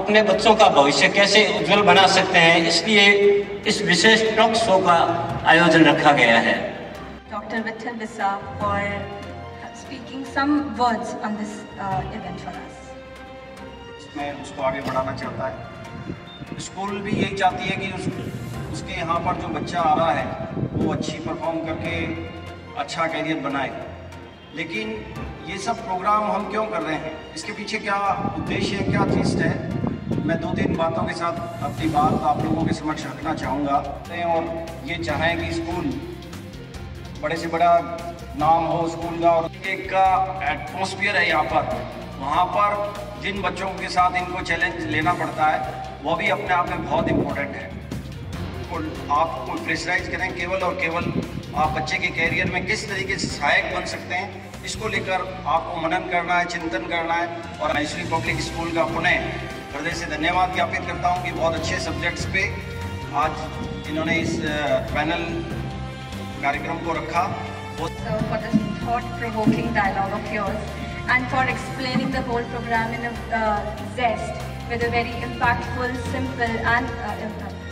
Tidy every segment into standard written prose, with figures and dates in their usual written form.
अपने बच्चों का भविष्य कैसे उज्जवल बना सकते हैं, इसलिए इस विशेष टॉक शो का आयोजन रखा गया है। Dr. Vittal Visa for speaking some words on this event for us. मैं उसको आगे बढ़ाना चाहता है। स्कूल भी यही चाहती है कि उसके यहाँ पर जो बच्चा आ रहा है वो अच्छी परफॉर्म करके अच्छा कैरियर बनाए। लेकिन ये सब प्रोग्राम हम क्यों कर रहे हैं, इसके पीछे क्या उद्देश्य है, क्या चीज़ है, मैं 2-3 बातों के साथ अपनी बात आप लोगों के समक्ष रखना चाहूँगा। और ये चाहें कि स्कूल बड़े से बड़ा नाम हो स्कूल का, और एक का एटमॉस्फेयर है यहाँ पर, वहाँ पर जिन बच्चों के साथ इनको चैलेंज लेना पड़ता है वो भी अपने आप में बहुत इम्पोर्टेंट है। आप को प्रेशराइज करें केवल और केवल आप बच्चे के कैरियर में किस तरीके से सहायक बन सकते हैं, इसको लेकर आपको मनन करना है, चिंतन करना है। और माहेश्वरी पब्लिक स्कूल का पुणे हृदय से धन्यवाद ज्ञापित करता हूँ कि बहुत अच्छे सब्जेक्ट्स पे आज इन्होंने इस पैनल कार्यक्रम को रखा। So for this thought-provoking dialogue of yours and for explaining the whole program in a zest with a very impactful, simple and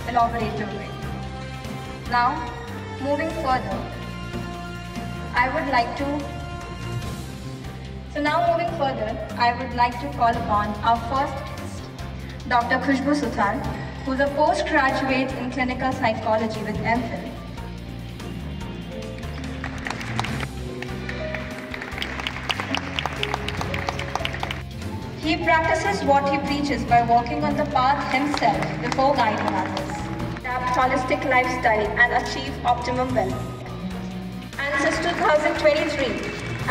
elaborative way. Now, moving further, I would like to call upon our first guest, Dr. Khushbu Suthar, who is a postgraduate in clinical psychology with MPhil. He practices what he preaches by walking on the path himself before guiding others, adapt holistic lifestyle and achieve optimum well-being. And since 2023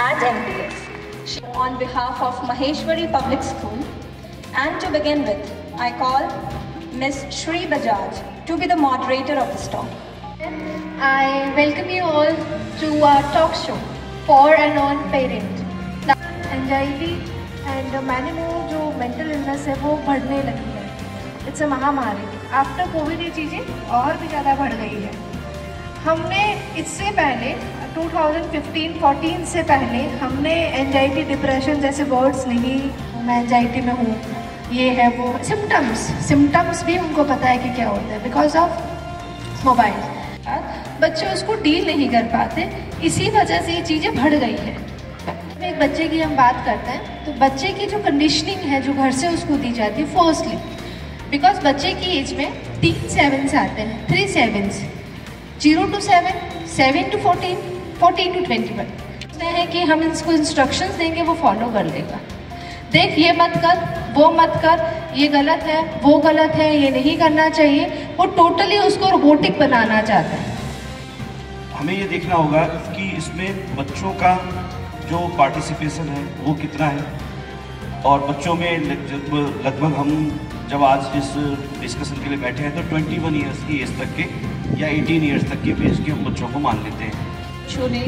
at MPS, she on behalf of Maheshwari Public School. And to begin with, I call Miss Shri Bajaj to be the moderator of this talk. I welcome you all to our talk show for and on parent. Anxiety and मैंने वो जो mental illness है वो बढ़ने लगी है। It's a महामारी। After Covid ये चीज़ें और भी ज़्यादा बढ़ गई है। हमने इससे पहले 2015-14 से पहले हमने एंजाइटी डिप्रेशन जैसे वर्ड्स नहीं, मैं एंजाइटी में हूँ, ये है वो, सिम्टम्स भी उनको पता है कि क्या होता है बिकॉज ऑफ मोबाइल। बच्चे उसको डील नहीं कर पाते, इसी वजह से ये चीज़ें बढ़ गई है। एक बच्चे की हम बात करते हैं तो बच्चे की जो कंडीशनिंग है जो घर से उसको दी जाती है, फर्स्टली बिकॉज बच्चे की एज में 3 7s आते हैं, 3 7s, 0 to 7, 7 to 14, 14 to 21। सोचते हैं कि हम इसको इंस्ट्रक्शंस देंगे वो फॉलो कर लेगा। देख ये मत कर, वो मत कर, ये गलत है, वो गलत है, ये नहीं करना चाहिए, वो टोटली उसको रोबोटिक बनाना चाहता है। हमें ये देखना होगा कि इसमें बच्चों का जो पार्टिसिपेशन है वो कितना है, और बच्चों में लगभग हम जब आज इस डिस्कशन के लिए बैठे हैं तो 21 ईयर्स की एज तक के या 18 ईयर्स तक के एज के हम बच्चों को मान लेते हैं। ने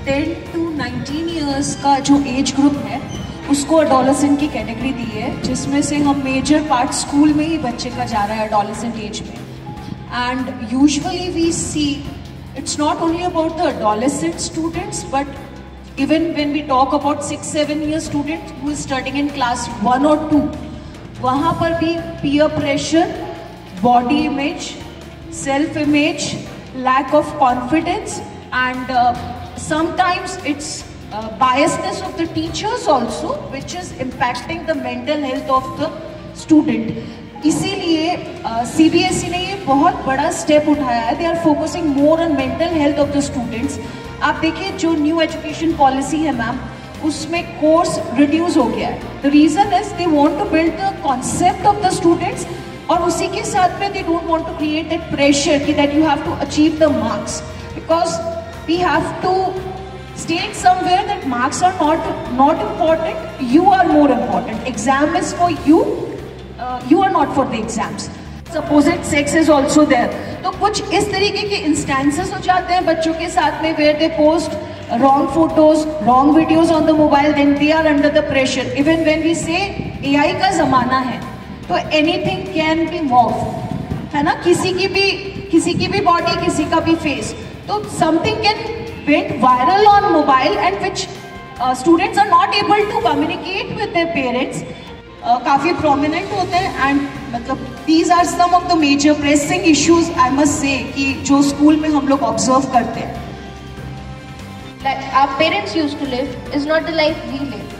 10 to 19 ईयर्स का जो एज ग्रुप है उसको एडोलेसेंट की कैटेगरी दी है, जिसमें से हम मेजर पार्ट स्कूल में ही बच्चे का जा रहा है एडोलेसेंट एज में। And usually we see it's not only about the adolescent students but even when we talk about 6-7 year student who is studying in class 1 or 2, वहाँ पर भी peer pressure, body image, self image, lack of confidence and sometimes it's biasness of the teachers also which is impacting the mental health of the student. इसीलिए CBSE ने ये बहुत बड़ा step उठाया है। They are focusing more on mental health of the students. आप देखिए जो न्यू एजुकेशन पॉलिसी है मैम, उसमें कोर्स रिड्यूस हो गया है। The reason is they want to build the concept of the students, और उसी के साथ में they don't want to create that pressure कि that you have to achieve the marks, because we have to state somewhere that marks are not important, you are more important. Exam is for you, you are not for the exams. Opposite sex is also there. तो कुछ इस तरीके के instances हो जाते हैं बच्चों के साथ में where they post wrong photos, wrong videos on the mobile, then they are under the pressure. Even when we say AI का जमाना है तो एनीथिंग कैन बी मॉर्फ, है ना, किसी की भी बॉडी, किसी का भी फेस, तो something can went viral on mobile and which students are not able to communicate with their parents. काफ़ी प्रोमिनेंट होते हैं एंड मतलब these are some of the major pressing issues I must say कि जो school में हम लोग observe करते हैं. Like our parents used to live is not the life we live.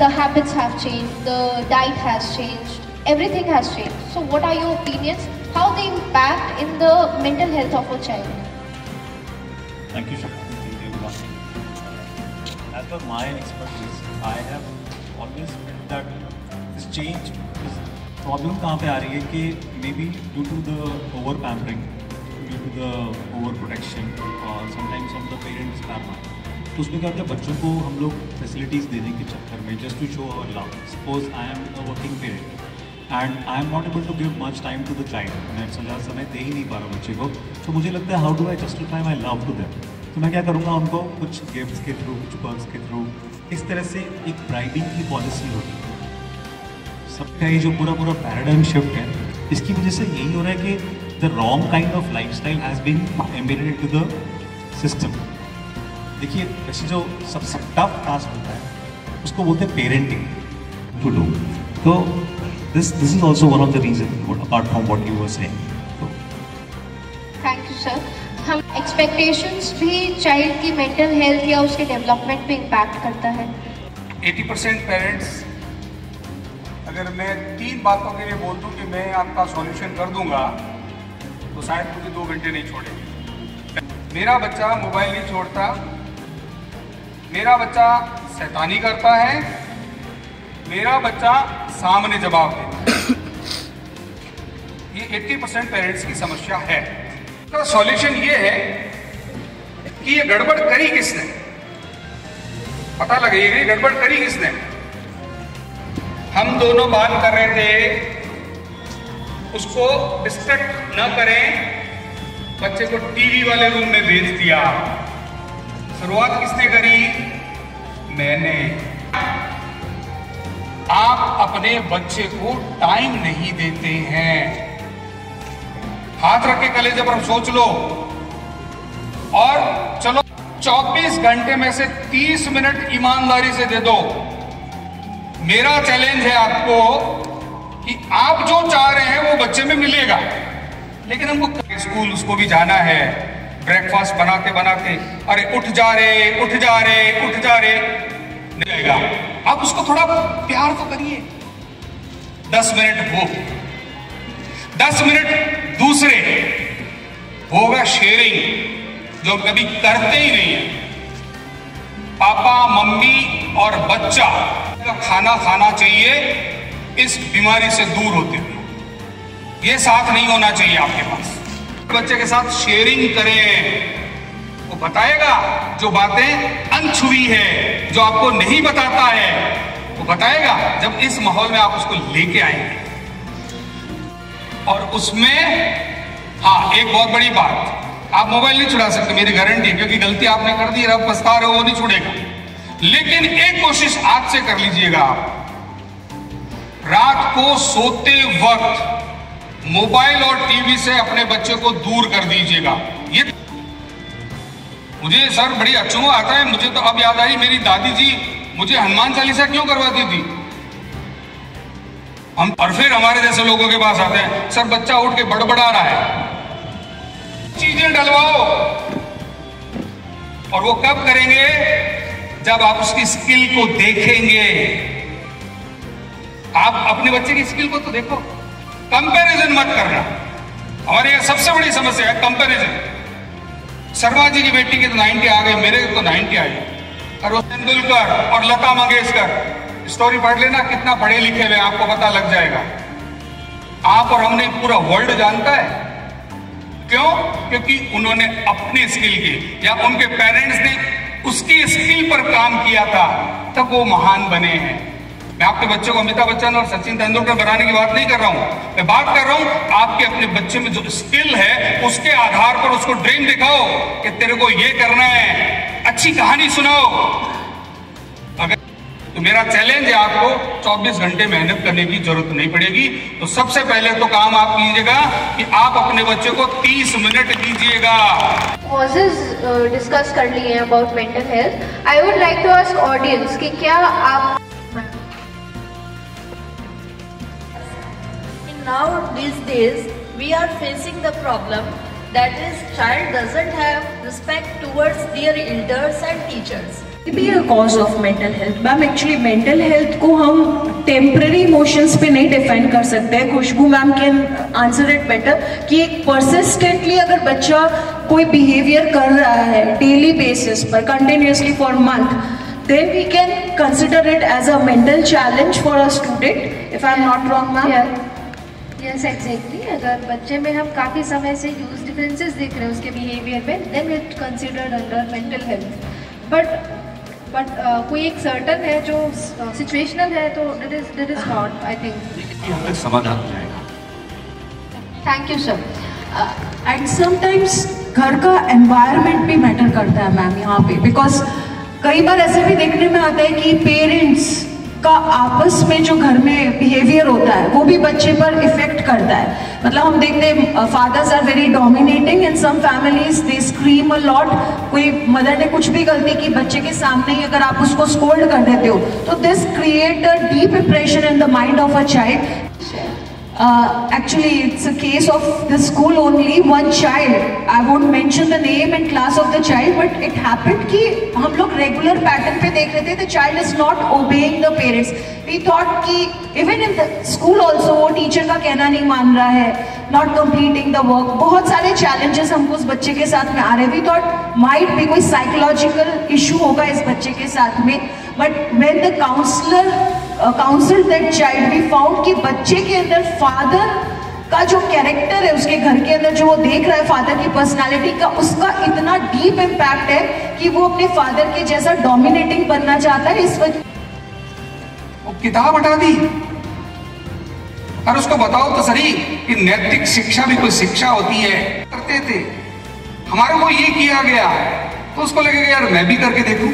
The habits have changed, the diet has changed, everything has changed. So what are your opinions? How they impact in the mental health of a child? Thank you, Shakti. Thank you. As per my expertise, I have always felt that this change is problem कहाँ पे आ रही है कि maybe due to the over pampering, due to the over protection और sometimes from the parents pampering. तो उसमें क्या होता है बच्चों को हम लोग फैसिलिटीज़ देने के चक्कर में just to show our love. Suppose I am a working parent and I am not able to give much time to the child. मैं ज़्यादा समय दे ही नहीं पा रहा बच्चे को. तो मुझे लगता है how do I justify my love to them? तो मैं क्या करूँगा उनको कुछ गिफ्ट्स के थ्रू, कुछ पर्क्स के थ्रू, इस तरह से एक ब्राइडिंग की पॉलिसी होती है. सबका ये जो पूरा पैराडाइम शिफ्ट है इसकी वजह से यही हो रहा है कि the wrong kind of lifestyle has been embedded into the system. देखिए वैसे जो सबसे टफ टास्क होता है उसको बोलते हैं पेरेंटिंग टू डू. तो this is also one of the reason apart from what you were saying. Thank you sir. हम एक्सपेक्टेशंस भी चाइल्ड की मेंटल हेल्थ या उसके डेवलपमेंट पे इम्पैक्ट करता है. 80% पेरेंट्स, अगर मैं 3 बातों के लिए बोल दूं कि मैं आपका सॉल्यूशन कर दूंगा तो शायद मुझे 2 घंटे नहीं छोड़ेंगे. मेरा बच्चा मोबाइल नहीं छोड़ता, मेरा बच्चा शैतानी करता है, मेरा बच्चा सामने जवाब देता है. ये 80% पेरेंट्स की समस्या है. तो सॉल्यूशन ये है कि ये गड़बड़ करी किसने, पता लगेगा ये गड़बड़ करी किसने. हम दोनों बात कर रहे थे, उसको डिस्ट्रैक्ट न करें, बच्चे को टीवी वाले रूम में भेज दिया. शुरुआत किसने करी? मैंने. आप अपने बच्चे को टाइम नहीं देते हैं. हाथ रख के कलेजे पर सोच लो और चलो 24 घंटे में से 30 मिनट ईमानदारी से दे दो. मेरा चैलेंज है आपको कि आप जो चाह रहे हैं वो बच्चे में मिलेगा, लेकिन हमको स्कूल उसको भी जाना है. ब्रेकफास्ट बनाते बनाते अरे उठ जा रे नहीं आएगा. आप उसको थोड़ा प्यार तो करिए. 10 मिनट वो, 10 मिनट दूसरे, होगा शेयरिंग जो कभी करते ही नहीं है. पापा मम्मी और बच्चा खाना खाना चाहिए इस बीमारी से दूर होते हुए. ये साथ नहीं होना चाहिए आपके पास. बच्चे के साथ शेयरिंग करें, वो बताएगा जो बातें अनछुई है, जो आपको नहीं बताता है वो बताएगा जब इस माहौल में आप उसको लेके आएंगे. और उसमें हाँ एक बहुत बड़ी बात, आप मोबाइल नहीं छुड़ा सकते, मेरी गारंटी, क्योंकि गलती आपने कर दी, अब पछता रहे हो, वो नहीं छुड़ेगा. लेकिन एक कोशिश आज से कर लीजिएगा, रात को सोते वक्त मोबाइल और टीवी से अपने बच्चे को दूर कर दीजिएगा. ये मुझे सर बड़ी अचंभा आता है. मुझे तो अब याद आई, मेरी दादी जी मुझे हनुमान चालीसा क्यों करवाती थी. हम और फिर हमारे जैसे लोगों के पास आते हैं, सर बच्चा उठ के बड़बड़ा रहा है. चीजें डलवाओ. और वो कब करेंगे? जब आप उसकी स्किल को देखेंगे. आप अपने बच्चे की स्किल को तो देखो, कंपैरिजन मत करना. हमारे यहाँ सबसे बड़ी समस्या है कंपैरिजन. शर्मा जी की बेटी के तो 90 आ गए, मेरे तो 90 आए. और वो तेंदुलकर और लता मंगेशकर स्टोरी पढ़ लेना, कितना पढ़े लिखे हुए आपको पता लग जाएगा. आप और हमने पूरा वर्ल्ड जानता है. क्यों? क्योंकि उन्होंने अपने स्किल के या उनके पेरेंट्स ने उसकी स्किल पर काम किया था, तब वो महान बने हैं. मैं आपके बच्चे को अमिताभ बच्चन और सचिन तेंदुलकर बनाने की बात नहीं कर रहा हूं. मैं बात कर रहा हूं आपके अपने बच्चे में जो स्किल है उसके आधार पर उसको ड्रीम दिखाओ कि तेरे को ये करना है. अच्छी कहानी सुनाओ. अगर तो मेरा चैलेंज है, आपको 24 घंटे मेहनत करने की जरूरत नहीं पड़ेगी. तो सबसे पहले तो काम आप कीजिएगा कि आप अपने बच्चे को 30 मिनट दीजिएगा. कॉजेज डिस्कस कर लिए हैं about mental health. I would like to ask audience कि क्या आप now these days we are facing the problem that is child doesn't have respect towards their elders and teachers. Be a cause of mental health. Ma'am actually mental health को हम temporary emotions पे नहीं define कर सकते हैं. Khushboo ma'am can answer it better कि एक persistently अगर बच्चा कोई बिहेवियर कर रहा है डेली बेसिस पर continuously for month, then we can consider it as a mental challenge for a student, if I am not wrong, ma'am. Yes, exactly. अगर बच्चे में हम काफ़ी समय से ह्यूज डिफरेंसेस देख रहे हैं उसके बिहेवियर में, then it considered under mental health. But कोई एक सर्टन है जो सिचुएशनल है तो that is not, I think. समाधान हो जाएगा. Thank you, sir. And sometimes घर का environment भी मैटर करता है मैम यहाँ पे, because कई बार ऐसे भी देखने में आता है कि पेरेंट्स का आपस में जो घर में बिहेवियर होता है वो भी बच्चे पर इफेक्ट करता है. मतलब हम देखते हैं fathers are very dominating in some families, they scream a lot. कोई मदर ने कुछ भी गलती की बच्चे के सामने ही अगर आप उसको स्कोल्ड कर देते हो तो this create a deep impression in the mind of a child. Actually, it's a case of the school only. One child, I won't mention the name and class of the child, but it happened कि हम लोग regular pattern पे देख रहे थे. The child is not obeying the parents. We thought कि even in the school also वो teacher का कहना नहीं मान रहा है, not completing the work. बहुत सारे challenges हमको उस बच्चे के साथ में आ रहे हैं. We thought might be कोई psychological issue होगा इस बच्चे के साथ में. But when the counselor counseled that child, we found कि बच्चे के अंदर फादर का जो कैरेक्टर है उसके घर के अंदर जो वो देख रहा है फादर की पर्सनालिटी का, उसका इतना डीप इम्पैक्ट है कि वो अपने फादर के जैसा डोमिनेटिंग बनना चाहता है. इस वजह वो किताब हटा दी और उसको बताओ तो सही कि नैतिक शिक्षा भी कोई शिक्षा होती है. करते थे हमारे को ये किया गया तो उसको लगेगा यार मैं भी करके देखूं.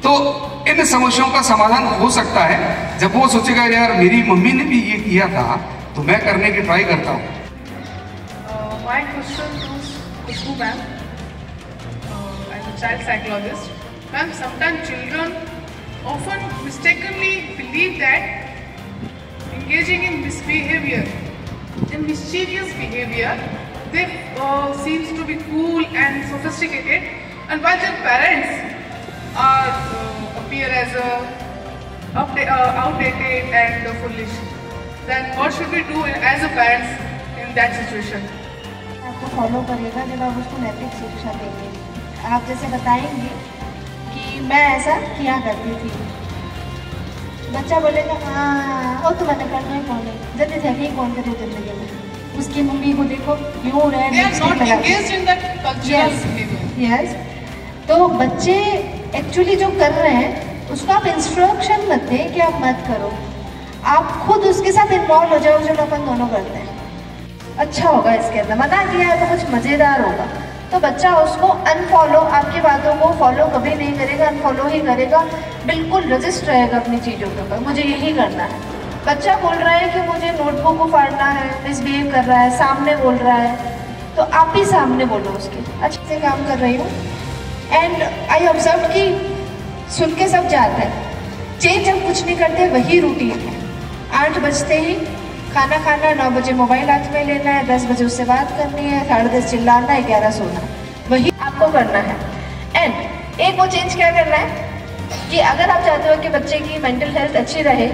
तो इन समस्याओं का समाधान हो सकता है जब वो सोचेगा यार मेरी मम्मी ने भी ये किया था तो मैं करने की ट्राई करता हूँ. My question to Kushbu ma'am, as a child psychologist, ma'am, sometimes children often mistakenly believe that engaging in misbehavior, in mischievous behavior, they seems to be cool and sophisticated, and while their parents appear as outdated and foolish. Then what should we do as a parents in that situation? आपको follow करेगा जब आप उसको नैतिक शिक्षा देंगे. आप जैसे बताएंगे कि मैं ऐसा किया करती थी, बच्चा बोलेगा हाँ और तो मैंने करना ही कौन है, जल्दी थे ही कौन करे जिंदगी में. उसकी मम्मी को देखो क्यों रहे. They are not engaged in that cultural behavior. Yes. तो बच्चे एक्चुअली जो कर रहे हैं उसको आप इंस्ट्रक्शन मत दें कि आप मत करो, आप खुद उसके साथ इन्वॉल्व हो जाओ जो अपन दोनों करते हैं. अच्छा होगा इसके अंदर, मना किया है तो कुछ मज़ेदार होगा. तो बच्चा उसको अनफॉलो, आपकी बातों को फॉलो कभी नहीं करेगा, अनफॉलो ही करेगा. बिल्कुल रजिस्ट रहेगा अपनी चीज़ों के ऊपर, मुझे यही करना है. बच्चा बोल रहा है कि मुझे नोटबुक को फाड़ना है, मिसबिहेव कर रहा है, सामने बोल रहा है, तो आप ही सामने बोलो उसके. अच्छे से काम कर रही हूँ. एंड आई ऑब्जर्व कि सुन के सब जाते हैं, चेंज हम कुछ नहीं करते, वही रूटीन है. 8 बजते ही खाना खाना, 9 बजे मोबाइल हाथ में लेना है, 10 बजे उससे बात करनी है, 10:30 चिल्लाना, 11 सोना, वही आपको करना है. एंड एक वो चेंज क्या करना है कि अगर आप चाहते हो कि बच्चे की मेंटल हेल्थ अच्छी रहे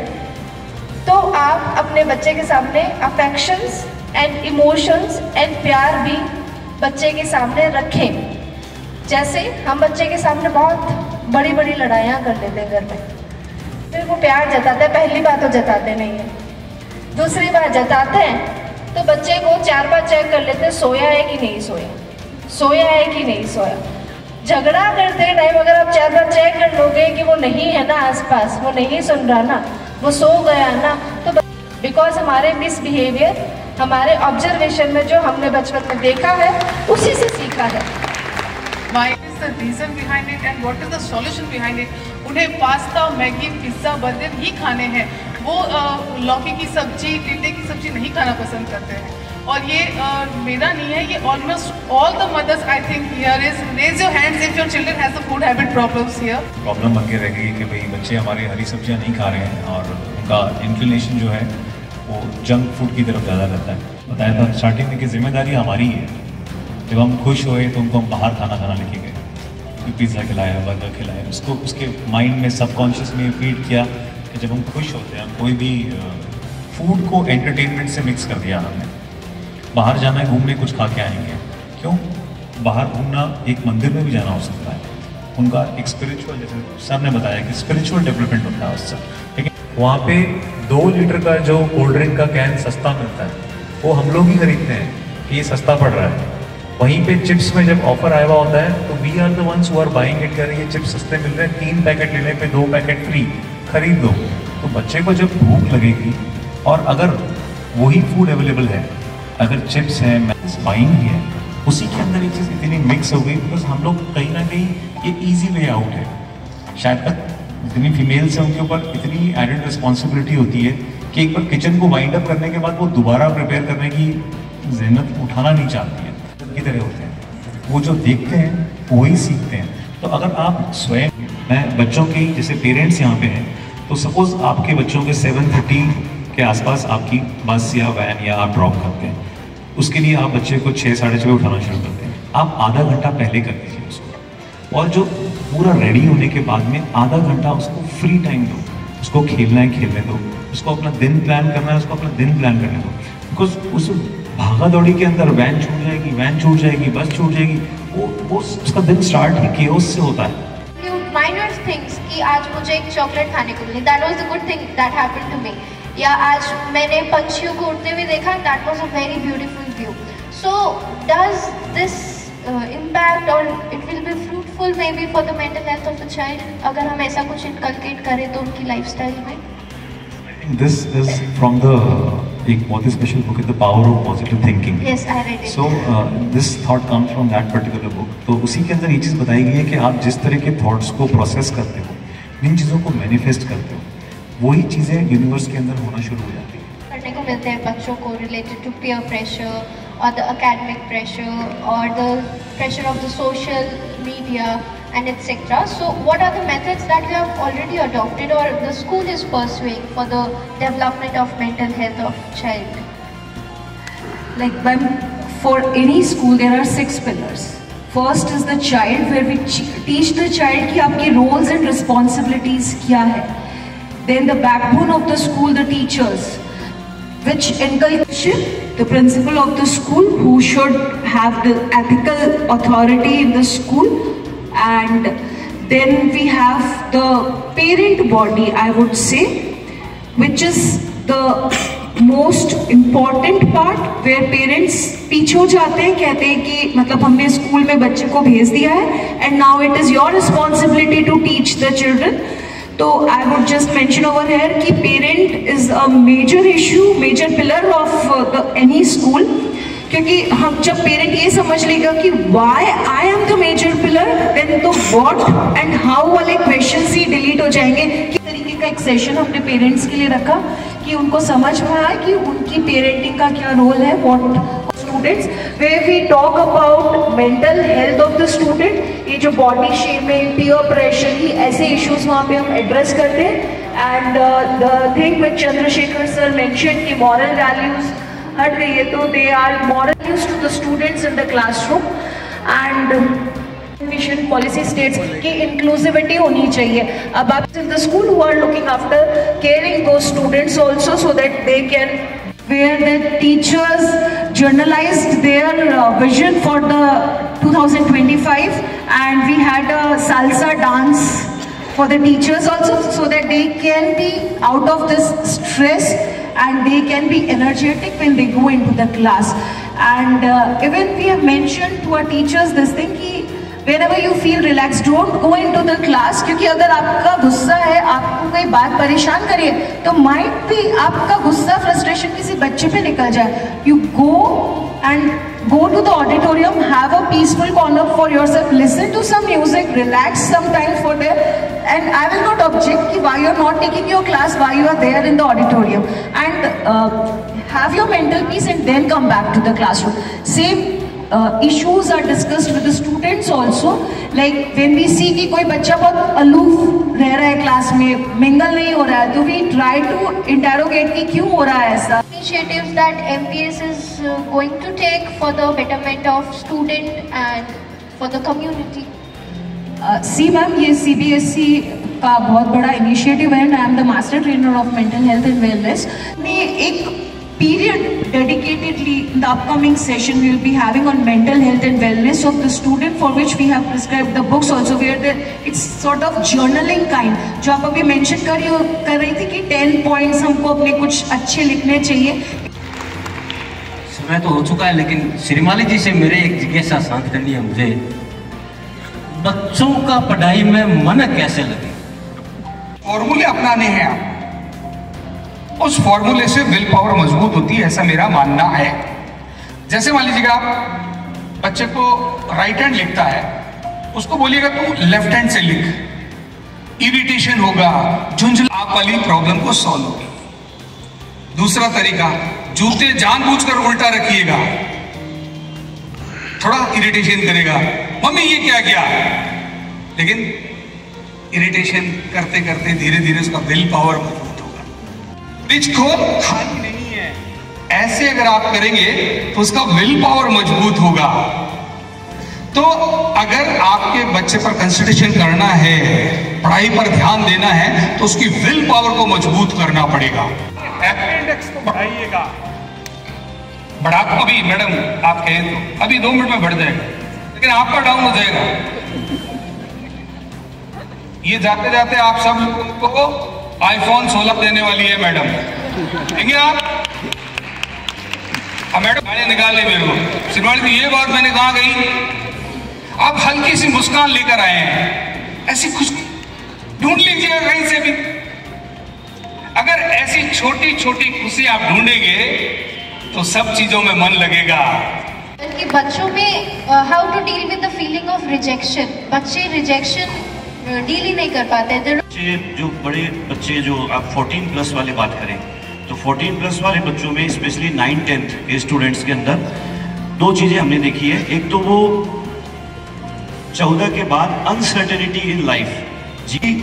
तो आप अपने बच्चे के सामने अफेक्शंस एंड इमोशंस एंड प्यार भी बच्चे के सामने रखें. जैसे हम बच्चे के सामने बहुत बड़ी बड़ी लड़ाइयाँ कर लेते हैं घर में, फिर वो प्यार जताते हैं. पहली बात तो जताते नहीं है, दूसरी बात जताते हैं तो बच्चे को 4 बार चेक कर लेते हैं सोया है कि नहीं सोया, सोया है कि नहीं सोया. झगड़ा करते टाइम अगर आप 4 बार चेक कर लोगे कि वो नहीं है ना आसपास, वो नहीं सुन रहा ना, वो सो गया ना, तो बिकॉज हमारे मिसबिहेवियर, हमारे ऑब्जर्वेशन में जो हमने बचपन में देखा है उसी से सीखा है. What is the reason behind it and what is the solution behind it? उन्हें पास्ता, मैगी, पिज्ज़ा, बर्गर ही खाने हैं. वो लौकी की सब्जी, टिंडे की सब्जी नहीं खाना पसंद करते हैं. और ये मेरा नहीं है, ये almost all the mothers I think here is. Raise your hands if your children has the food habit problems here. Problem बन के रह गई कि भाई बच्चे हमारी हरी सब्जियां नहीं खा रहे हैं और उनका इंक्लिनेशन जो है वो जंक फूड की तरफ ज़्यादा रहता है। बताया था स्टार्टिंग में कि जिम्मेदारी हमारी है। जब हम खुश हुए तो उनको हम बाहर खाना लेके गए, पिज़्ज़ा खिलाया, बर्गर खिलाया, उसको उसके माइंड में सबकॉन्शियस में फीड किया कि जब हम खुश होते हैं, कोई भी फूड को एंटरटेनमेंट से मिक्स कर दिया हमने। बाहर जाना है घूमने, कुछ खा के आएंगे, क्यों? बाहर घूमना एक मंदिर में भी जाना हो सकता है, उनका एक स्पिरिचुअल, जैसे सर ने बताया कि स्पिरिचुअल डेवलपमेंट होता है उससे। लेकिन वहाँ पे 2 लीटर का जो कोल्ड ड्रिंक का कैन सस्ता मिलता है, वो हम लोग ही खरीदते हैं कि ये सस्ता पड़ रहा है। वहीं पे चिप्स में जब ऑफर आया हुआ होता है तो we are the ones who are buying it, कह रहे ये चिप्स सस्ते मिल रहे हैं, 3 पैकेट लेने पे 2 पैकेट फ्री, खरीद दो। तो बच्चे को जब भूख लगेगी और अगर वही फूड अवेलेबल है, अगर चिप्स है, वाइन भी है, उसी के अंदर ये चीज़ इतनी मिक्स हो गई, बिकॉज हम लोग कहीं ना कहीं ये ईजी वे आउट है। शायद तक जितनी फीमेल्स हैं उनके ऊपर इतनी एडेड रिस्पॉन्सिबिलिटी होती है कि एक बार किचन को वाइंड अप करने के बाद वो दोबारा प्रिपेयर करने की जहमत उठाना नहीं चाहती है, की तरह होते हैं। वो जो देखते हैं वही सीखते हैं। तो अगर आप स्वयं, मैं बच्चों की जैसे पेरेंट्स यहाँ पे हैं, तो सपोज आपके बच्चों के 7:30 के आसपास आपकी बस या वैन या आप ड्रॉप करते हैं, उसके लिए आप बच्चे को 6 साढ़े 6 उठाना शुरू करते हैं। आप आधा घंटा पहले कर दीजिए उसको, और जो पूरा रेडी होने के बाद में आधा घंटा उसको फ्री टाइम दो, उसको खेलना है खेलने दो, उसको अपना दिन प्लान करना है उसको अपना दिन प्लान करने दो। बिकॉज उस भागा दौड़ी के अंदर वैन छूट जाएगी, बस छूट जाएगी, वो उसका दिन स्टार्ट ही केओस से होता है। माइनर थिंग्स कि आज मुझे एक चॉकलेट खाने को मिली, that was the good thing that happened to me, या आज मैंने पंछियों को उड़ते हुए देखा, that was a very beautiful view. So does this impact और it will be fruitful maybe for the mental health of the child, अगर हम ऐसा कुछ इनकलकेट करें तो उनकी लाइफस्टाइल में? This is from the एक बहुत ही स्पेशल बुक है, the power of positive thinking. Yes, I read it. So this thought comes from that particular book। तो उसी के अंदर ये चीज़ बताई गई है कि आप जिस तरह के थॉट्स को प्रोसेस करते हो, जिन चीज़ों को मैनिफेस्ट करते हो, वही चीज़ें यूनिवर्स के अंदर होना शुरू हो जाती है। करने को मिलते हैं बच्चों को रिलेटेड टू पीयर प्रेशर और द एकेडमिक प्रेशर और the pressure of the social media and etc. So what are the methods that you have already adopted or the school is pursuing for the development of mental health of child? Like for any school there are 6 pillars. First is the child, where we teach the child कि आपके roles and responsibilities क्या है. Then the backbone of the school, the teachers, which inculcate the principal of the school who should have the ethical authority in the school. And then we have the parent body, I would say, which is the most important part, where parents पीछे हो जाते हैं, कहते हैं कि मतलब हमने school में बच्चे को भेज दिया है and now it is your responsibility to teach the children. तो I would just mention over here कि parent is a major issue, major pillar of any school. क्योंकि हम जब पेरेंट ये समझ लेगा कि why I am the major pillar, then तो व्हाट एंड हाउ वाले क्वेश्चंस ही डिलीट हो जाएंगे। किस तरीके का एक सेशन हमने पेरेंट्स के लिए रखा कि उनको समझ में आए कि उनकी पेरेंटिंग का क्या रोल है, what students, where we talk about mental health of the student. ये जो बॉडी शेमिंग, पीयर प्रेशर, ही ऐसे इश्यूज वहाँ पे हम एड्रेस करते हैं। And the thing which Chandrashekhar sir mention कि मॉरल वैल्यूज हट गई है, तो they are moral to the students in the classroom. And mission policy states की इंक्लूसिविटी होनी चाहिए। अब आप in the school who are looking after caring दो students also, so that they can where the teachers journalized their vision for the 2025, and we had a salsa dance for the teachers also, so that they can be out of this stress and they can be energetic when they go into the class. And even we have mentioned to our teachers this thing कि whenever you feel relaxed, don't go into the class, क्योंकि अगर आपका गुस्सा है, आपको कोई बात परेशान करिए, तो might be आपका गुस्सा, frustration किसी बच्चे पे निकल जाए. You go and go to the auditorium, have a peaceful corner for yourself, listen to some music, relax some time for there, and I will not object कि why you are not taking your class, why you are there in the auditorium, and have your mental peace and then come back to the classroom. Same issues are discussed with the students also, like when we see कि कोई बच्चा बहुत aloof रह रहा है class में, mingle नहीं हो रहा है, तो we try to interrogate कि क्यों हो रहा है ऐसा. Initiatives that MPS is going to take for the betterment of student and for the community. See ma'am, ये CBSE का बहुत बड़ा इनिशिएटिव है, I am the master trainer of mental health and wellness. एक period dedicatedly in the upcoming session we will be having on mental health and wellness of the student, for which we have prescribed the books also, where it's sort of journaling kind. जो आप अभी mention कर रही थी कि 10 points हमको अपने कुछ अच्छे लिखने चाहिए. समय तो हो चुका है, लेकिन श्रीमाली जी से मेरे एक जिज्ञासा शांत करनी है मुझे. बच्चों का पढ़ाई में मन कैसे लगे? फॉर्मूले अपनाने हैं आप, उस फॉर्मूले से विल पावर मजबूत होती है, ऐसा मेरा मानना है. जैसे मान लीजिएगा आप बच्चे को राइट हैंड लिखता है, उसको बोलिएगा तू लेफ्ट हैंड से लिख, इरिटेशन होगा, झुंझला, आप वाली प्रॉब्लम को सॉल्व होगी. दूसरा तरीका, जूते जानबूझकर उल्टा रखिएगा, थोड़ा इरिटेशन करेगा, मम्मी ये क्या किया, लेकिन इरिटेशन करते करते धीरे धीरे उसका विल पावर मजबूत होगा. फ्रिज खोल, खाली नहीं है, ऐसे अगर आप करेंगे तो उसका विल पावर मजबूत होगा. तो अगर आपके बच्चे पर कंसंट्रेशन करना है, पढ़ाई पर ध्यान देना है, तो उसकी विल पावर को मजबूत करना पड़ेगा. हैप्पी इंडेक्स को बढ़ाइएगा. बढ़ा अभी मैडम आप कहें तो अभी 2 मिनट में बढ़ जाएगा, लेकिन आपका डाउन हो जाएगा. ये जाते जाते आप सब लोगों को iPhone 16 देने वाली है मैडम, देंगे आप? अब मैडम गाने निकाल ले मेरे को. श्रीमाली जी ये बात मैंने कहा गई, आप हल्की सी मुस्कान लेकर आए हैं, ऐसी खुशी ढूंढ लीजिएगा कहीं से भी. अगर ऐसी छोटी छोटी खुशी आप ढूंढेंगे तो सब चीजों में मन लगेगा. कि बच्चों में how to deal with the feeling of rejection, बच्चे रिजेक्शन डील ही नहीं कर पाते. जो बड़े बच्चे, जो आप 14 प्लस वाले बात करें तो 14 प्लस वाले बच्चों में स्पेशली 9-10th के स्टूडेंट्स के अंदर 2 चीज़ें हमने देखी है. एक तो वो 14 के बाद अनसर्टेनिटी इन लाइफ. जी,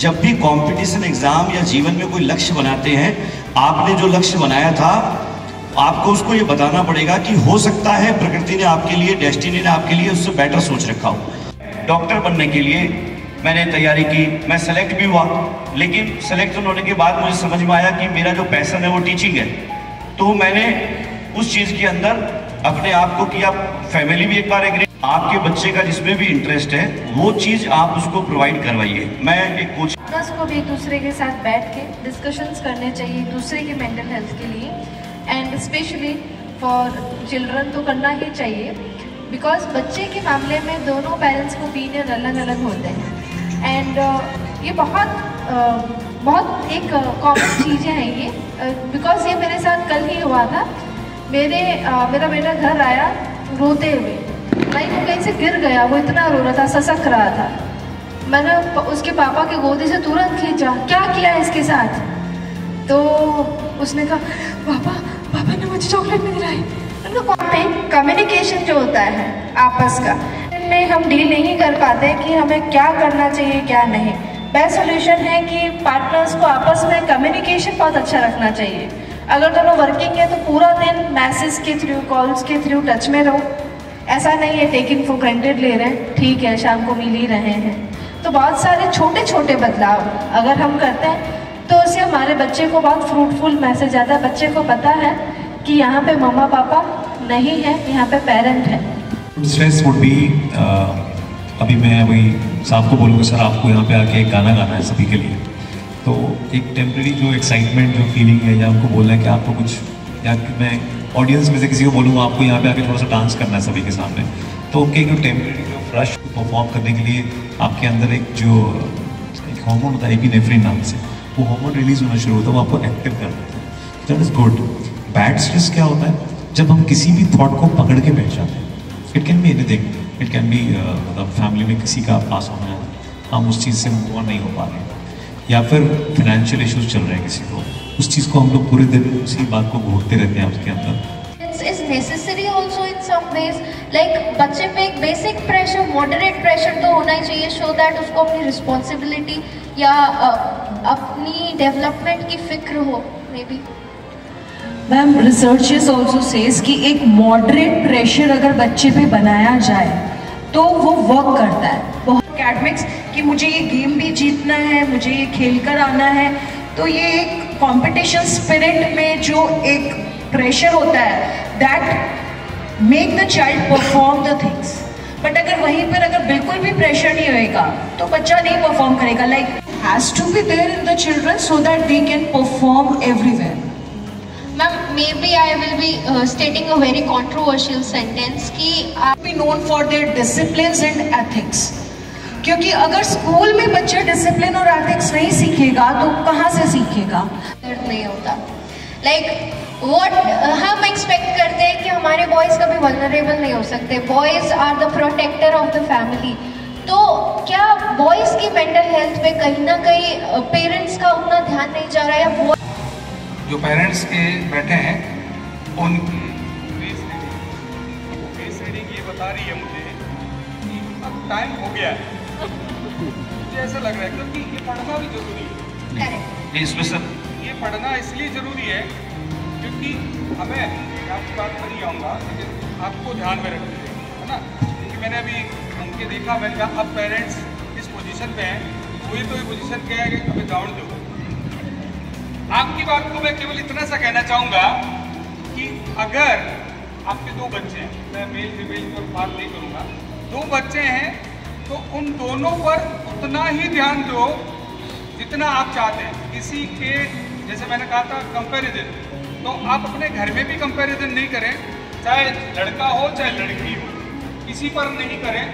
जब भी कंपटीशन एग्जाम या जीवन में कोई लक्ष्य बनाते हैं, आपने जो लक्ष्य बनाया था आपको उसको ये बताना पड़ेगा कि हो सकता है प्रकृति ने आपके लिए, डेस्टिनी ने आपके लिए उससे बेटर सोच रखा हो. डॉक्टर बनने के लिए मैंने तैयारी की, मैं सेलेक्ट भी हुआ, लेकिन सेलेक्ट होने के बाद मुझे समझ में आया कि मेरा जो पैशन है वो टीचिंग है. तो मैंने उस चीज़ के अंदर अपने आप को किया. फैमिली भी एक बार एग्री, आपके बच्चे का जिसमें भी इंटरेस्ट है वो चीज़ आप उसको प्रोवाइड करवाइए. मैं एक कोच को भी एक दूसरे के साथ बैठ के डिस्कशंस करने चाहिए दूसरे के मेंटल हेल्थ के लिए, एंड स्पेशली फॉर चिल्ड्रन तो करना ही चाहिए, बिकॉज बच्चे के मामले में दोनों पेरेंट्स के ओपिनियन अलग अलग होते हैं. एंड ये बहुत एक कॉमन चीज़ें हैं ये, बिकॉज ये मेरे साथ कल ही हुआ था. मेरा बेटा घर आया रोते हुए, लाइक वो कहीं से गिर गया, वो इतना रो रहा था, ससक रहा था. मैंने उसके पापा के गोदी से तुरंत खींचा, क्या किया इसके साथ? तो उसने कहा पापा ने मुझे चॉकलेट नहीं दिलाई. कम्युनिकेशन जो होता है आपस का, में हम डील नहीं कर पाते कि हमें क्या करना चाहिए क्या नहीं. बेस्ट सोल्यूशन है कि पार्टनर्स को आपस में कम्युनिकेशन बहुत अच्छा रखना चाहिए. अगर दोनों वर्किंग है तो पूरा दिन मैसेज के थ्रू, कॉल्स के थ्रू टच में रहो. ऐसा नहीं है टेकिंग फॉर ग्रांटेड ले रहे हैं, ठीक है शाम को मिल ही रहे हैं. तो बहुत सारे छोटे छोटे बदलाव अगर हम करते हैं तो उससे हमारे बच्चे को बहुत फ्रूटफुल मैसेज आता है. बच्चे को पता है कि यहाँ पे मम्मा पापा नहीं है, यहाँ पे पेरेंट है. स्ट्रेस वुड बी, अभी मैं वही साहब को बोलूँगा सर आपको यहाँ पे आके एक गाना गाना है सभी के लिए. तो एक टेम्प्रेरी जो एक्साइटमेंट, जो फीलिंग है, या आपको बोलना है कि आपको कुछ, या मैं ऑडियंस में से किसी को बोलूँगा आपको यहाँ पे आके थोड़ा सा डांस करना है सभी के सामने, तो उनके एक टेम्प्रेरी जो फ्लश परफॉर्म करने के लिए आपके अंदर एक जो एक हार्मोन होता है एपिनेफ्रिन नाम से, वो हार्मोन रिलीज होना शुरू होता है, वो आपको एक्टिव कर देता है. That is good. Bad stress क्या होता है? जब हम किसी भी थॉट को पकड़ के बैठ जाते हैं. It can be anything, it can be मतलब फैमिली में किसी का पास होना है, हम उस चीज़ से मूव ऑन नहीं हो पा रहे हैं, या फिर फाइनेंशियल इश्यूज चल रहे हैं किसी को, उस चीज़ को हम लोग पूरे दिन उसी बात को घूरते रहते हैं उसके अंदर. It's necessary also in some face like बच्चे पे एक बेसिक प्रेशर, मॉडरेट प्रेशर तो होना ही चाहिए, सो दैट उसको अपनी रिस्पॉन्सिबिलिटी या अपनी डेवलपमेंट की फिक्र हो may be. Ma'am researchers also says कि एक मॉडरेट प्रेशर अगर बच्चे पे बनाया जाए तो वो वर्क करता है बहुत। एकेडमिक्स कि मुझे ये गेम भी जीतना है, मुझे ये खेल कर आना है, तो ये एक कंपटीशन स्पिरिट में जो एक प्रेशर होता है that make the child perform the things. But अगर वहीं पर अगर बिल्कुल भी प्रेशर नहीं होएगा तो बच्चा नहीं परफॉर्म करेगा। Like has to be there in the children so that they can perform everywhere. Ma'am, maybe I will be stating a very controversial sentence कि be known for their disciplines and ethics, क्योंकि अगर school में बच्चा discipline और ethics नहीं सीखेगा तो कहाँ से सीखेगा? नहीं होता लाइक व्हाट हम एक्सपेक्ट करते हैं कि हमारे बॉयज़ कभी वल्नरेबल नहीं हो सकते। Boys are the protector of the family. तो क्या बॉयज़ की मेंटल हेल्थ पे कहीं ना कहीं पेरेंट्स का उतना ध्यान नहीं जा रहा है? या जो पेरेंट्स के बैठे हैं उनकी फेस रीडिंग ये बता रही है मुझे कि अब टाइम हो गया है। मुझे ऐसा लग रहा है क्योंकि ये पढ़ना भी जरूरी है। इसमें सब ये पढ़ना इसलिए जरूरी है क्योंकि हमें, आपकी बात पर नहीं आऊँगा लेकिन आपको ध्यान में रखना है ना, क्योंकि मैंने अभी उनके देखा, मैंने कहा अब पेरेंट्स इस पोजीशन पे हैं, वही तो ये पोजीशन क्या है कि हमें ग्राउंड दो। आपकी बात को मैं केवल इतना सा कहना चाहूँगा कि अगर आपके 2 बच्चे हैं, मैं मेल फीमेल पर बात नहीं करूँगा, 2 बच्चे हैं तो उन दोनों पर उतना ही ध्यान दो जितना आप चाहते हैं। किसी के, जैसे मैंने कहा था कंपैरिजन, तो आप अपने घर में भी कंपैरिजन नहीं करें, चाहे लड़का हो चाहे लड़की हो, किसी पर नहीं करें।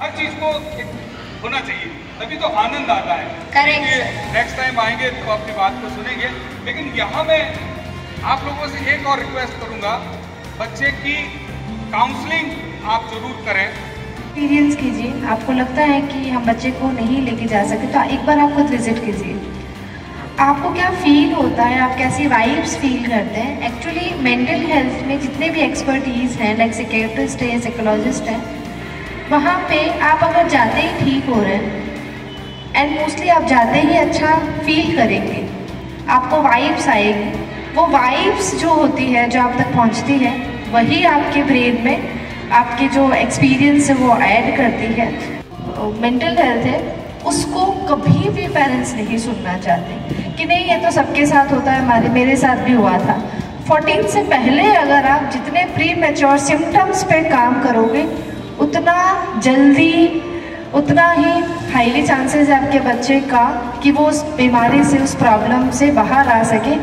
हर चीज़ को एक होना चाहिए, तभी तो आनंद आता है। करेक्ट। नेक्स्ट टाइम आएंगे तो आपकी बात को सुनेंगे, लेकिन यहाँ मैं आप लोगों से एक और रिक्वेस्ट करूँगा, बच्चे की काउंसलिंग आप जरूर करें। एक्सपीरियंस कीजिए, आपको लगता है कि हम बच्चे को नहीं लेके जा सकते तो एक बार आप खुद विजिट कीजिए, आपको क्या फील होता है, आप कैसी वाइब्स फील करते हैं। एक्चुअली मेंटल हेल्थ में जितने भी एक्सपर्टीज़ हैं, लाइक साइकियाट्रिस्ट है, साइकोलॉजिस्ट है, वहाँ पे आप अगर जाते ही ठीक हो रहे हैं एंड मोस्टली आप जाते ही अच्छा फील करेंगे, आपको वाइब्स आएगी। वो वाइब्स जो होती है, जो आप तक पहुँचती है, वही आपके ब्रेन में आपके जो एक्सपीरियंस है वो ऐड करती है। मेंटल हेल्थ है, उसको कभी भी पेरेंट्स नहीं सुनना चाहते कि नहीं ये तो सबके साथ होता है, मेरे साथ भी हुआ था। 14 से पहले अगर आप जितने प्री मैच्योर सिम्टम्स पे काम करोगे, उतना जल्दी, उतना ही हाईली चांसेस है आपके बच्चे का कि वो उस बीमारी से, उस प्रॉब्लम से बाहर आ सके।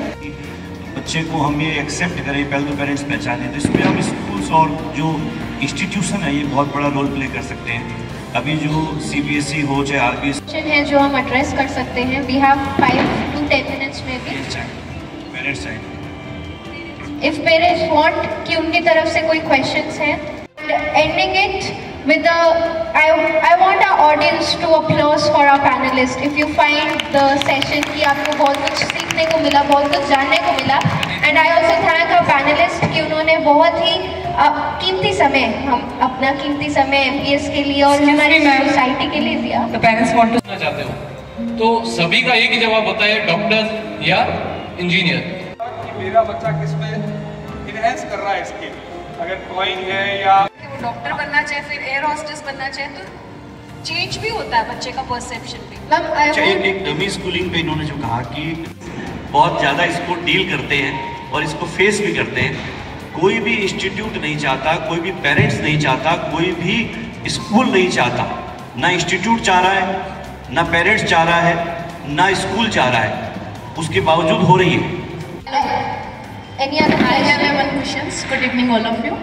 बच्चे को हम ये एक्सेप्ट करें, पहले तो पेरेंट्स पहचाने, तो इसमें हम स्कूल्स और जो इंस्टीट्यूशन है ये बहुत बड़ा रोल प्ले कर सकते हैं। अभी जो CBSE हो चाहे RBSE है जो हम एड्रेस कर सकते हैं, वी हैव 5 to 10 minutes में भी। Parents side if parents want कि उनकी तरफ से कोई क्वेश्चंस हैं, ending it with I want our audience to applause for our panelists. If you find the session कि आपको बहुत कुछ सीखने को मिला, बहुत कुछ जानने को मिला, and I also thank our panelists कि उन्होंने बहुत ही कीमती समय, हम अपना कीमती समय MPS के लिए और हमारी सोसाइटी के लिए दिया। तो पेरेंट्स वांट टू सुनना चाहते हो तो सभी का एक ही जवाब होता है, डॉक्टर या इंजीनियर। मेरा बच्चा किस में इनहेंस कर रहा है इसके, अगर ड्राइंग है या डॉक्टर बनना चाहे, फिर एयर होस्टेस बनना चाहे, तो चेंज भी होता है बच्चे का परसेप्शन भी। एक डमी स्कूलिंग पे इन्होंने जो कहा कि बहुत ज़्यादा इसको डील करते हैं और इसको फेस भी करते हैं। कोई भी इंस्टीट्यूट नहीं चाहता, कोई भी पेरेंट्स नहीं चाहता, कोई भी स्कूल नहीं चाहता, ना इंस्टीट्यूट चाह रहा है, ना पेरेंट्स चाह रहा है, ना स्कूल चाह रहा है, उसके बावजूद हो रही है। Any other questions? Good evening all of you.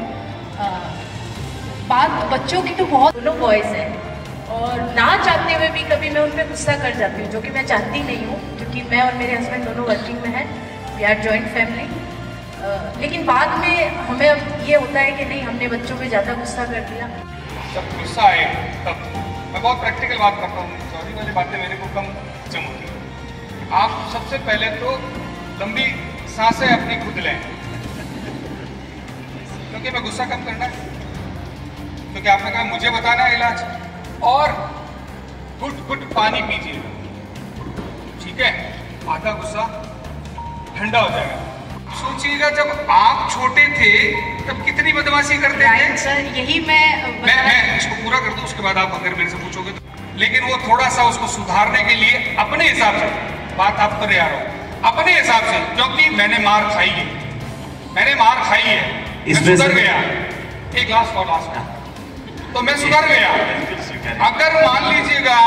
बात बच्चों की तो बहुत, दोनों बॉयज़ हैं और ना चाहते हुए भी कभी मैं उन पर गुस्सा कर जाती हूँ, जो कि मैं चाहती नहीं हूँ, क्योंकि मैं और मेरे हस्बैंड दोनों वर्किंग में हैं, वी आर जॉइंट फैमिली। लेकिन बाद में हमें अब ये होता है कि नहीं, हमने बच्चों पे ज़्यादा गुस्सा कर दिया। जब गुस्सा आए तब मैं बहुत प्रैक्टिकल बात करता हूँ, सॉरी वाली बातें मेरे को कम जमती हैं। आप सबसे पहले तो लंबी सांसें अपनी खुद लें, क्योंकि मैं गुस्सा कम करना है। क्योंकि आपने कहा मुझे बताना है इलाज, और घुट घुट पानी पीजिए, ठीक है, आधा गुस्सा ठंडा हो जाएगा। सोचिएगा जब आप छोटे थे तब कितनी बदमाशी करते थे। सर यही मैं इसको पूरा कर दूं, उसके बाद आप अगर मेरे से पूछोगे तो। लेकिन वो थोड़ा सा उसको सुधारने के लिए अपने हिसाब से, बात आप कर आ रहा हूं, अपने हिसाब से, क्योंकि मैंने मार खाई है, मैं सुधर गया। एक लास्ट और लास्ट में तो मैं सुधर गया। अगर मान लीजिएगा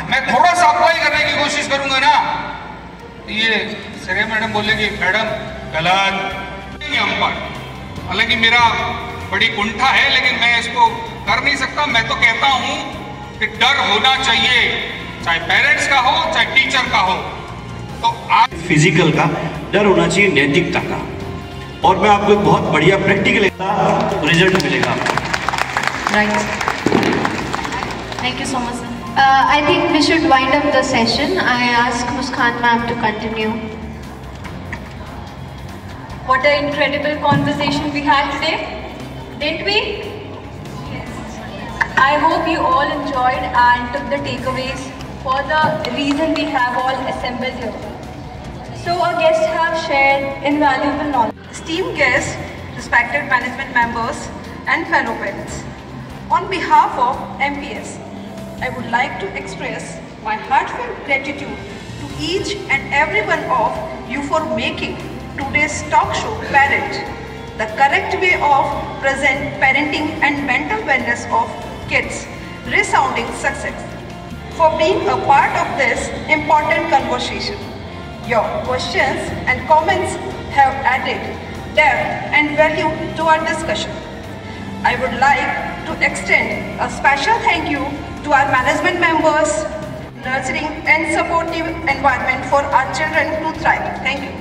मैं थोड़ा सा अप्लाई करने की कोशिश करूंगा ना, ये श्रेया मैडम बोलेगी मैडम गलत हम पर, हालांकि मेरा बड़ी कुंठा है लेकिन मैं इसको कर नहीं सकता। मैं तो कहता हूं कि डर होना चाहिए, चाहे पेरेंट्स का हो चाहे टीचर का हो। तो आज फिजिकल का डर होना चाहिए, नैतिकता का, और मैं आपको एक बहुत बढ़िया प्रैक्टिकल रिजल्ट मिलेगा। Thank you so much, sir. I think we should wind up the session. I ask Muskan ma'am to continue. What an incredible conversation we had today, didn't we? I hope you all enjoyed and took the takeaways for the reason we have all assembled here. So our guests have shared invaluable knowledge. Esteemed guests, respected management members and fellow parents, on behalf of MPS, I would like to express my heartfelt gratitude to each and every one of you for making today's talk show Parent, the correct way of present parenting and mental wellness of kids, resounding success, for being a part of this important conversation. Your questions and comments have added depth and value to our discussion. I would like to extend a special thank you to our management members, nurturing and supportive environment for our children to thrive. Thank you.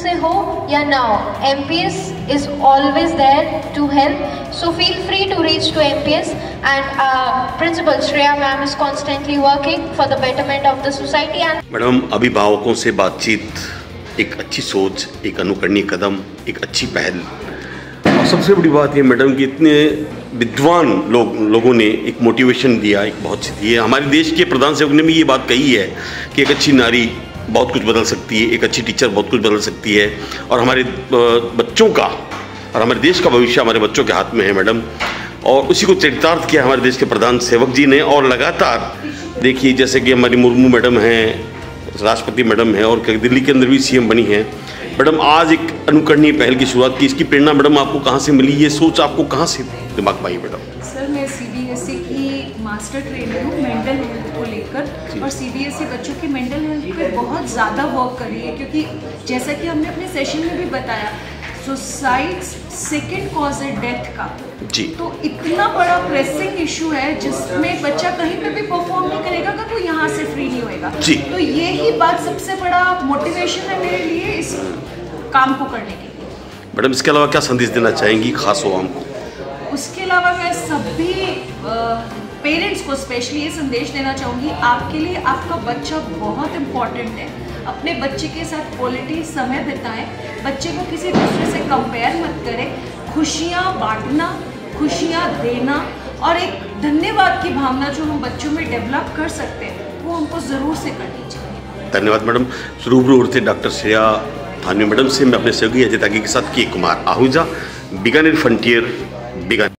से हो या ना हो, MPS is always there to help. So feel free to reach to MPS, and Principal Shreya ma'am is constantly working for the betterment of the society. And madam, अभिभावकों से बातचीत एक अच्छी सोच, एक अनुकरणीय कदम, एक अच्छी पहल, और सबसे बड़ी बात ये मैडम कि इतने विद्वान लोगों ने एक मोटिवेशन दिया, एक बहुत सी दी है। हमारे देश के प्रधान सेवक ने भी ये बात कही है कि एक अच्छी नारी बहुत कुछ बदल सकती है, एक अच्छी टीचर बहुत कुछ बदल सकती है, और हमारे बच्चों का और हमारे देश का भविष्य हमारे बच्चों के हाथ में है मैडम। और उसी को चरितार्थ किया हमारे देश के प्रधान सेवक जी ने, और लगातार देखिए जैसे कि हमारी मुर्मू मैडम हैं, राष्ट्रपति मैडम हैं, और दिल्ली के अंदर भी CM बनी हैं मैडम। आज एक अनुकरणीय पहल की शुरुआत की, इसकी प्रेरणा मैडम आपको कहाँ से मिली, ये सोच आपको कहाँ से दिमाग में आई मैडम? सर मैं CBSE की मास्टर ट्रेनर हूँ मेंटल हेल्थ को लेकर, और CBSE बच्चों की मेंटल हेल्थ पे बहुत ज़्यादा वर्क कर रही है, क्योंकि जैसा कि हमने अपने सेशन में भी बताया, सुसाइड सेकेंड कॉज है डेथ का जी। तो इतना बड़ा प्रेसिंग इशू है जिसमें बच्चा कहीं पे भी परफॉर्म नहीं करेगा अगर वो यहाँ से फ्री नहीं होएगा जी। तो ये ही बात सबसे बड़ा मोटिवेशन है मेरे लिए इस काम को करने के लिए। मैडम इसके अलावा क्या संदेश देना चाहेंगी खास हो हमको? उसके अलावा मैं सभी पेरेंट्स को स्पेशली ये संदेश देना चाहूँगी, आपके लिए आपका बच्चा बहुत इम्पॉर्टेंट है। अपने बच्चे के साथ क्वालिटी समय बिताएं, बच्चे को किसी दूसरे से कंपेयर मत करें, खुशियाँ बांटना, खुशियाँ देना और एक धन्यवाद की भावना जो हम बच्चों में डेवलप कर सकते हैं वो हमको ज़रूर से करनी चाहिए। धन्यवाद मैडम। रूबरू होते डॉक्टर श्रेया थानवी मैडम से मैं अपने सहयोगी अजय त्यागी के साथ के कुमार आहूजा, बीकानेर फ्रंटियर, बीकानेर।